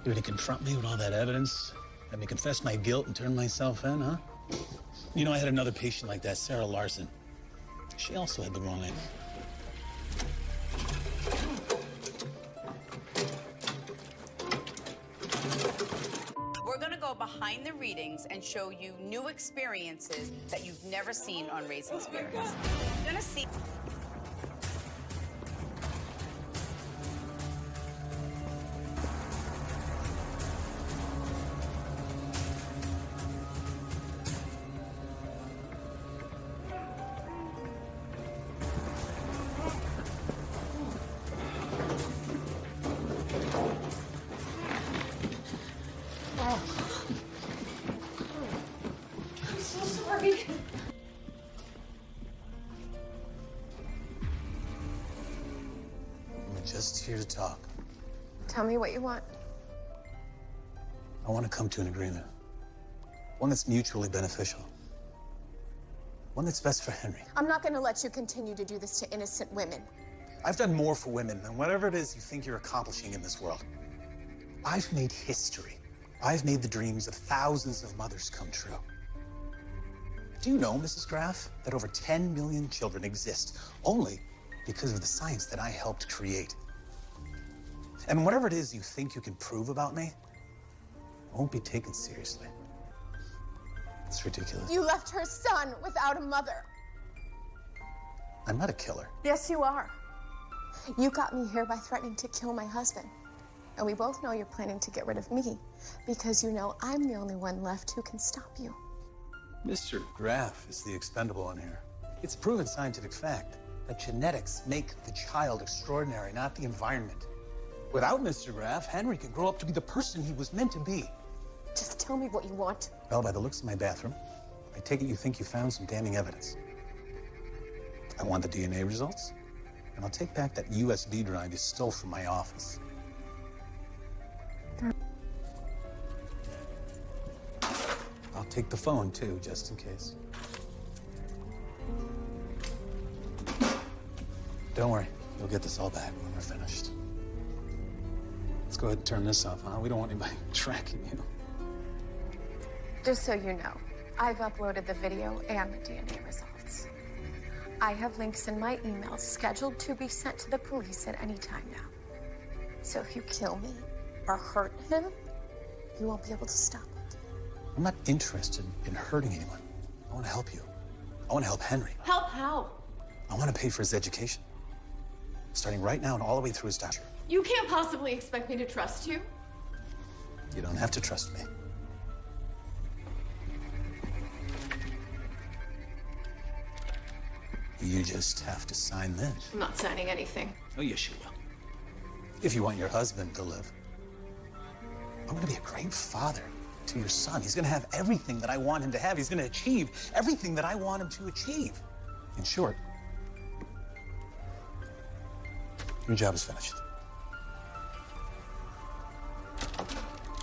You were to confront me with all that evidence, have me confess my guilt and turn myself in, huh? You know, I had another patient like that, Sarah Larson. She also had the wrong end. We're gonna go behind the readings and show you new experiences that you've never seen on Raising Spirits. You're gonna see. I'm so sorry. I'm just here to talk. Tell me what you want. I want to come to an agreement. One that's mutually beneficial. One that's best for Henry. I'm not going to let you continue to do this to innocent women. I've done more for women than whatever it is you think you're accomplishing in this world. I've made history. I've made the dreams of thousands of mothers come true. Do you know, Mrs. Graff, that over 10 million children exist only because of the science that I helped create? And whatever it is you think you can prove about me, won't be taken seriously. It's ridiculous. You left her son without a mother. I'm not a killer. Yes, you are. You got me here by threatening to kill my husband. And we both know you're planning to get rid of me because you know I'm the only one left who can stop you. Mr. Graff is the expendable one here. It's a proven scientific fact that genetics make the child extraordinary, not the environment. Without Mr. Graff, Henry can grow up to be the person he was meant to be. Just tell me what you want. Well, by the looks of my bathroom, I take it you think you found some damning evidence. I want the DNA results, and I'll take back that USB drive you stole from my office. take the phone, too, just in case. Don't worry. You'll get this all back when we're finished. Let's go ahead and turn this off, huh? We don't want anybody tracking you. Just so you know, I've uploaded the video and the DNA results. I have links in my emails scheduled to be sent to the police at any time now. So if you kill me or hurt him, you won't be able to stop it. I'm not interested in hurting anyone. I want to help you. I want to help Henry. Help how? I want to pay for his education. Starting right now and all the way through his doctorate. You can't possibly expect me to trust you. You don't have to trust me. You just have to sign this. I'm not signing anything. Oh, yes, you will. If you want your husband to live. I'm going to be a great father to your son. He's going to have everything that I want him to have. He's going to achieve everything that I want him to achieve. In short, your job is finished.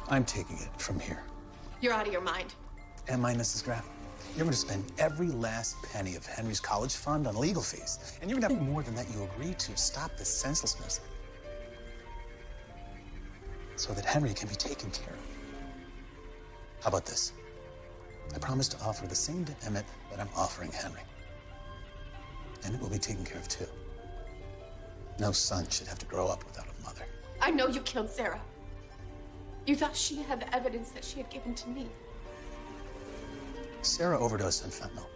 I'm taking it from here. You're out of your mind. Am I, Mrs. Graff? You're going to spend every last penny of Henry's college fund on legal fees. And you're going to have more than that you agreed to stop this senselessness. So that Henry can be taken care of. How about this? I promise to offer the same to Emmett that I'm offering Henry. Emmett will be taken care of too. No son should have to grow up without a mother. I know you killed Sarah. You thought she had the evidence that she had given to me. Sarah overdosed on fentanyl.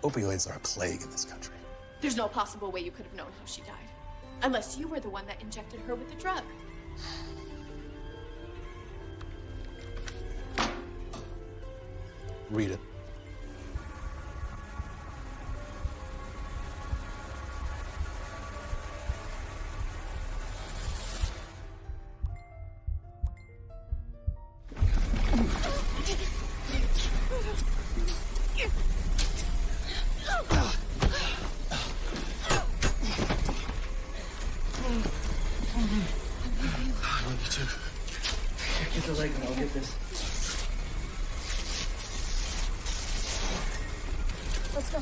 Opioids are a plague in this country. There's no possible way you could have known how she died. Unless you were the one that injected her with the drug. Read it. Get the leg and I'll get this. Let's go.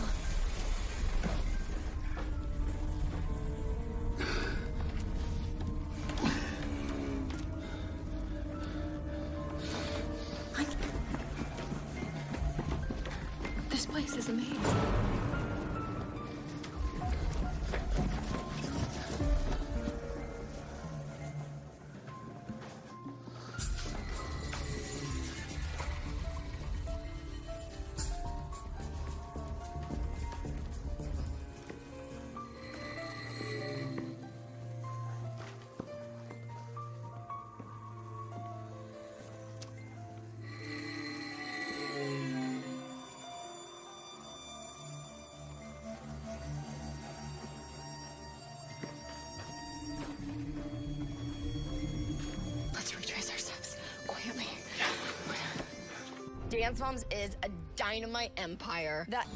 This place is amazing. Dance Moms is a dynamite empire that...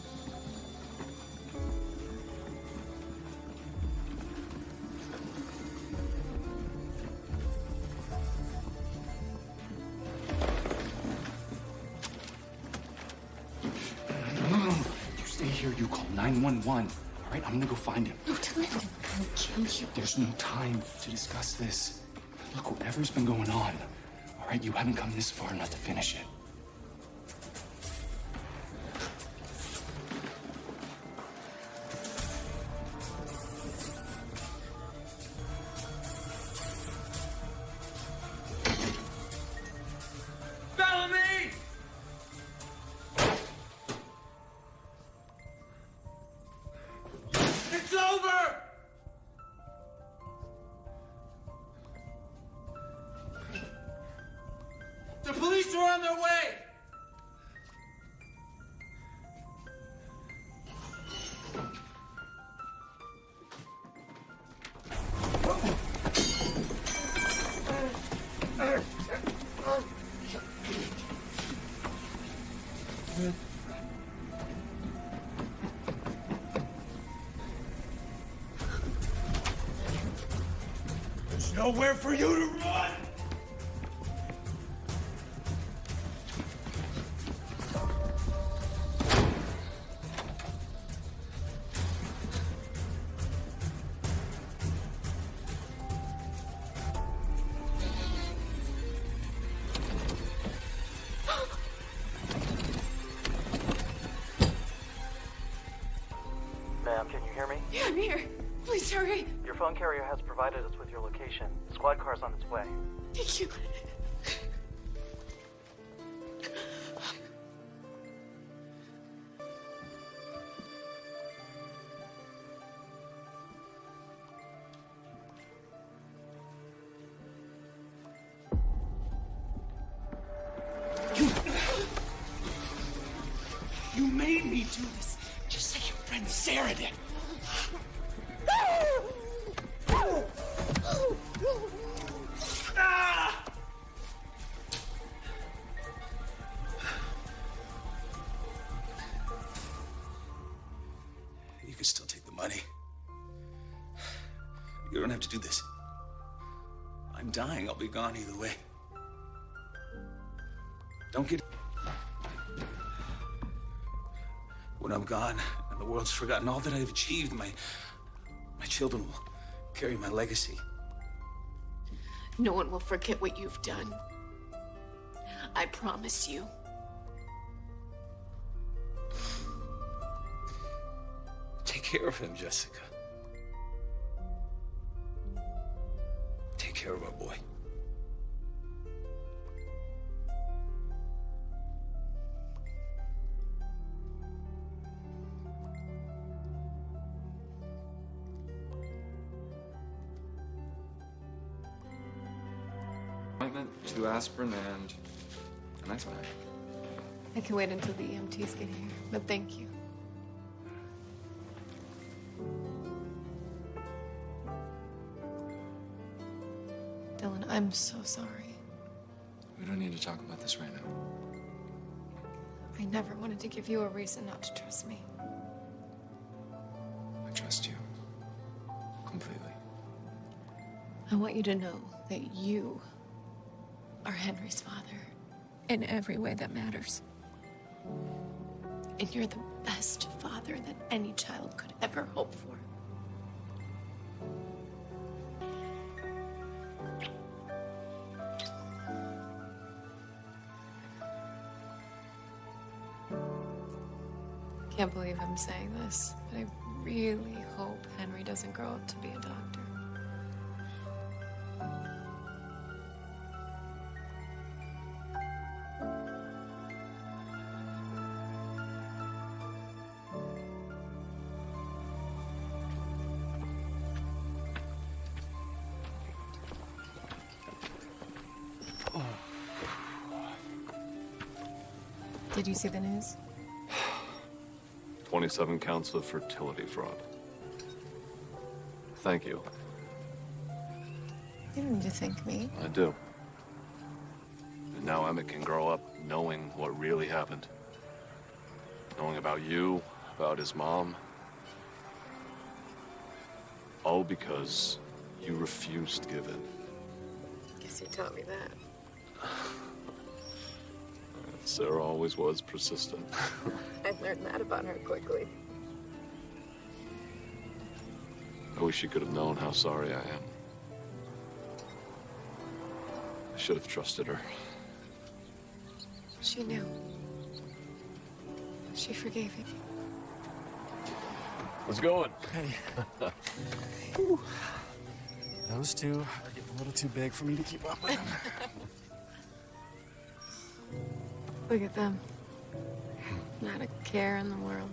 No. You stay here, you call 911. All right, I'm gonna go find him. No, tell him I'll kill you. There's no time to discuss this. Look, whatever's been going on, all right, you haven't come this far not to finish it. It's over! The police are on their way! There's nowhere for you to run! here. Please hurry. Your phone carrier has provided us with your location. The squad car's on its way. Thank you. You made me do this, just like your friend Sarah did. Ah! You can still take the money. You don't have to do this. I'm dying. I'll be gone either way. Don't get... When I'm gone and the world's forgotten all that I've achieved, my children will carry my legacy. No one will forget what you've done. I promise you. Take care of him, Jessica. Take care of our boy. Two aspirin and an ice pack. I can wait until the EMTs get here, but thank you. Dylan, I'm so sorry. We don't need to talk about this right now. I never wanted to give you a reason not to trust me. I trust you. Completely. I want you to know that you are Henry's father in every way that matters. And you're the best father that any child could ever hope for. Can't believe I'm saying this, but I really hope Henry doesn't grow up to be a doctor. Did you see the news? 27 counts of fertility fraud. Thank you. You don't need to thank me. I do. And now Emmett can grow up knowing what really happened. Knowing about you, about his mom. All because you refused to give in. Guess you taught me that. Sarah always was persistent. I learned that about her quickly. I wish you could have known how sorry I am. I should have trusted her. She knew. She forgave you. Let's go. Hey. Those two are getting a little too big for me to keep up with. Look at them. Not a care in the world.